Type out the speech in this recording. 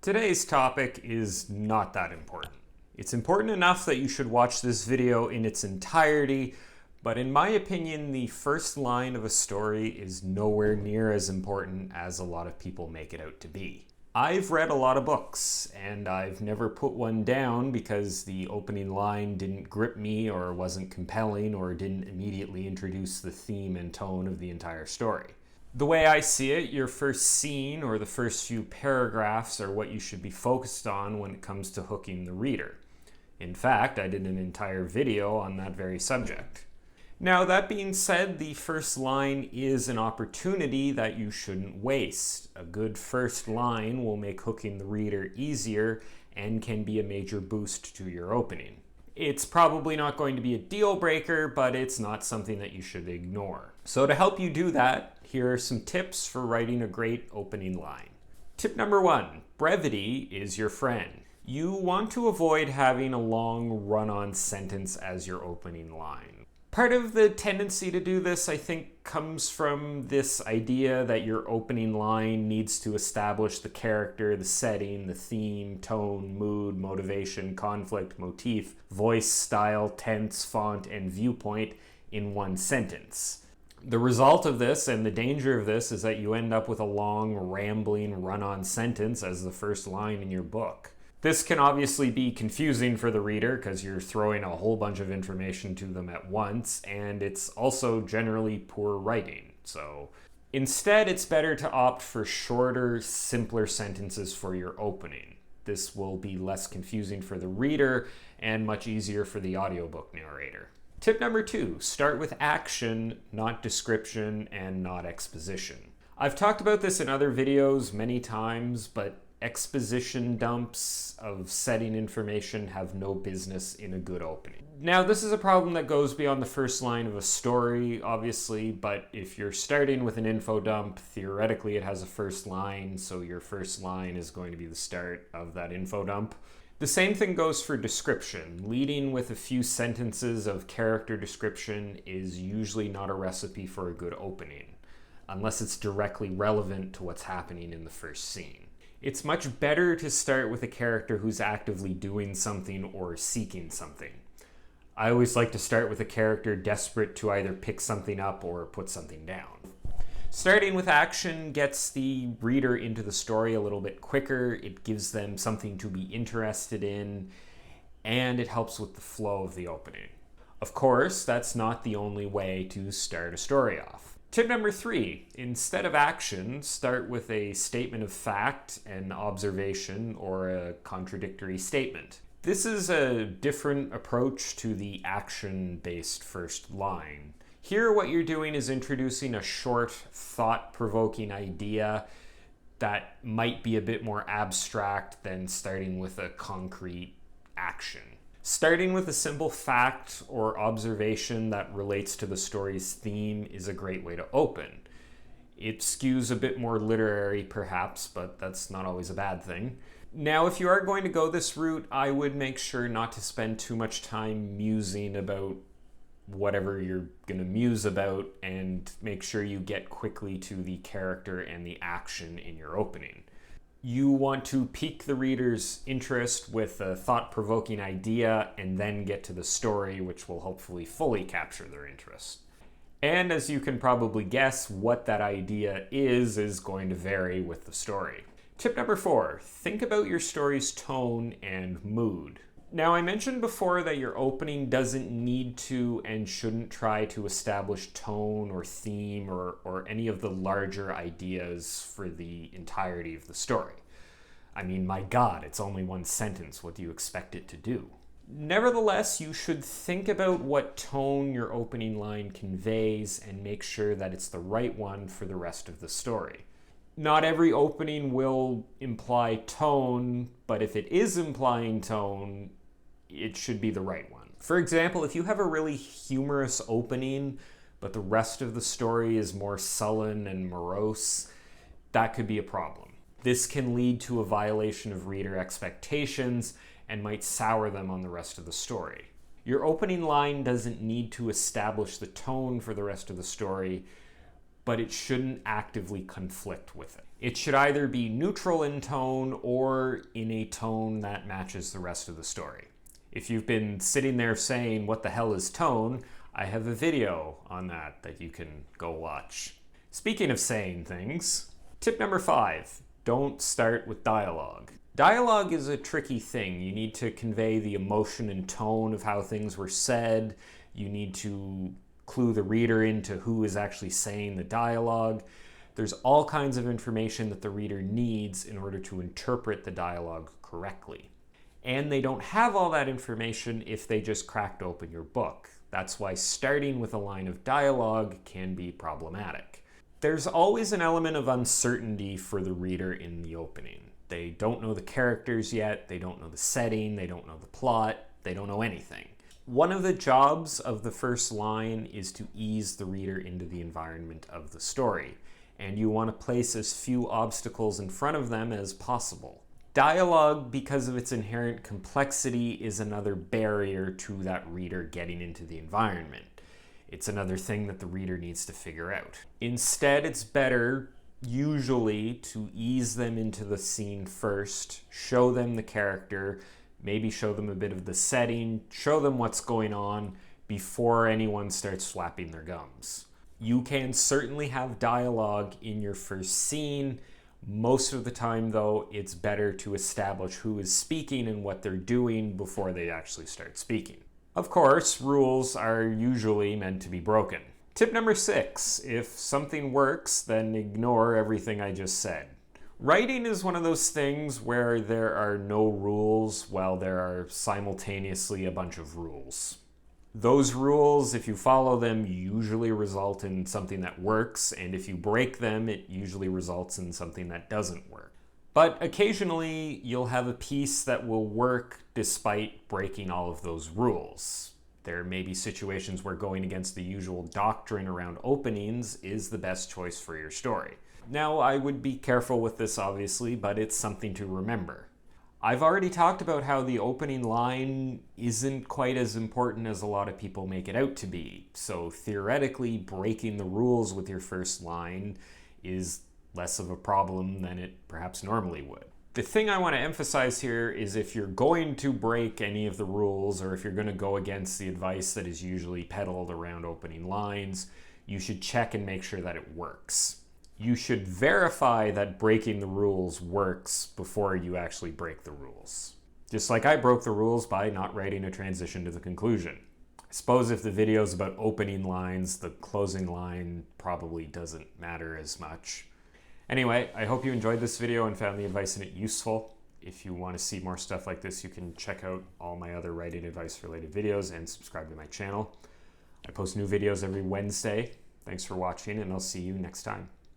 Today's topic is not that important. It's important enough that you should watch this video in its entirety, but in my opinion, the first line of a story is nowhere near as important as a lot of people make it out to be. I've read a lot of books, and I've never put one down because the opening line didn't grip me or wasn't compelling or didn't immediately introduce the theme and tone of the entire story. The way I see it, your first scene or the first few paragraphs are what you should be focused on when it comes to hooking the reader. In fact, I did an entire video on that very subject. Now, that being said, the first line is an opportunity that you shouldn't waste. A good first line will make hooking the reader easier and can be a major boost to your opening. It's probably not going to be a deal breaker, but it's not something that you should ignore. So to help you do that, here are some tips for writing a great opening line. Tip number 1, brevity is your friend. You want to avoid having a long run-on sentence as your opening line. Part of the tendency to do this, I think, comes from this idea that your opening line needs to establish the character, the setting, the theme, tone, mood, motivation, conflict, motif, voice, style, tense, font, and viewpoint in one sentence. The result of this and the danger of this is that you end up with a long, rambling, run-on sentence as the first line in your book. This can obviously be confusing for the reader because you're throwing a whole bunch of information to them at once, and it's also generally poor writing. So instead, it's better to opt for shorter, simpler sentences for your opening. This will be less confusing for the reader and much easier for the audiobook narrator. Tip number 2, start with action, not description, and not exposition. I've talked about this in other videos many times, but exposition dumps of setting information have no business in a good opening. Now, this is a problem that goes beyond the first line of a story, obviously, but if you're starting with an info dump, theoretically it has a first line, so your first line is going to be the start of that info dump. The same thing goes for description. Leading with a few sentences of character description is usually not a recipe for a good opening, unless it's directly relevant to what's happening in the first scene. It's much better to start with a character who's actively doing something or seeking something. I always like to start with a character desperate to either pick something up or put something down. Starting with action gets the reader into the story a little bit quicker, it gives them something to be interested in, and it helps with the flow of the opening. Of course, that's not the only way to start a story off. Tip number 3, instead of action, start with a statement of fact, an observation, or a contradictory statement. This is a different approach to the action-based first line. Here, what you're doing is introducing a short, thought-provoking idea that might be a bit more abstract than starting with a concrete action. Starting with a simple fact or observation that relates to the story's theme is a great way to open. It skews a bit more literary, perhaps, but that's not always a bad thing. Now, if you are going to go this route, I would make sure not to spend too much time musing about whatever you're going to muse about, and make sure you get quickly to the character and the action in your opening. You want to pique the reader's interest with a thought-provoking idea and then get to the story, which will hopefully fully capture their interest. And as you can probably guess, what that idea is going to vary with the story. Tip number 4, think about your story's tone and mood. Now, I mentioned before that your opening doesn't need to and shouldn't try to establish tone or theme or any of the larger ideas for the entirety of the story. I mean, my God, it's only one sentence. What do you expect it to do? Nevertheless, you should think about what tone your opening line conveys and make sure that it's the right one for the rest of the story. Not every opening will imply tone, but if it is implying tone, it should be the right one. For example, if you have a really humorous opening, but the rest of the story is more sullen and morose, that could be a problem. This can lead to a violation of reader expectations and might sour them on the rest of the story. Your opening line doesn't need to establish the tone for the rest of the story, but it shouldn't actively conflict with it. It should either be neutral in tone or in a tone that matches the rest of the story. If you've been sitting there saying, what the hell is tone? I have a video on that you can go watch. Speaking of saying things, tip number 5, don't start with dialogue. Dialogue is a tricky thing. You need to convey the emotion and tone of how things were said. You need to clue the reader into who is actually saying the dialogue. There's all kinds of information that the reader needs in order to interpret the dialogue correctly. And they don't have all that information if they just cracked open your book. That's why starting with a line of dialogue can be problematic. There's always an element of uncertainty for the reader in the opening. They don't know the characters yet, they don't know the setting, they don't know the plot, they don't know anything. One of the jobs of the first line is to ease the reader into the environment of the story, and you want to place as few obstacles in front of them as possible. Dialogue, because of its inherent complexity, is another barrier to that reader getting into the environment. It's another thing that the reader needs to figure out. Instead, it's better usually to ease them into the scene first, show them the character, maybe show them a bit of the setting, show them what's going on before anyone starts flapping their gums. You can certainly have dialogue in your first scene. Most of the time, though, it's better to establish who is speaking and what they're doing before they actually start speaking. Of course, rules are usually meant to be broken. Tip number 6, if something works, then ignore everything I just said. Writing is one of those things where there are no rules while there are simultaneously a bunch of rules. Those rules, if you follow them, usually result in something that works, and if you break them, it usually results in something that doesn't work. But occasionally, you'll have a piece that will work despite breaking all of those rules. There may be situations where going against the usual doctrine around openings is the best choice for your story. Now, I would be careful with this, obviously, but it's something to remember. I've already talked about how the opening line isn't quite as important as a lot of people make it out to be. So theoretically, breaking the rules with your first line is less of a problem than it perhaps normally would. The thing I want to emphasize here is if you're going to break any of the rules, or if you're going to go against the advice that is usually peddled around opening lines, you should check and make sure that it works. You should verify that breaking the rules works before you actually break the rules. Just like I broke the rules by not writing a transition to the conclusion. I suppose if the video's about opening lines, the closing line probably doesn't matter as much. Anyway, I hope you enjoyed this video and found the advice in it useful. If you want to see more stuff like this, you can check out all my other writing advice related videos and subscribe to my channel. I post new videos every Wednesday. Thanks for watching, and I'll see you next time.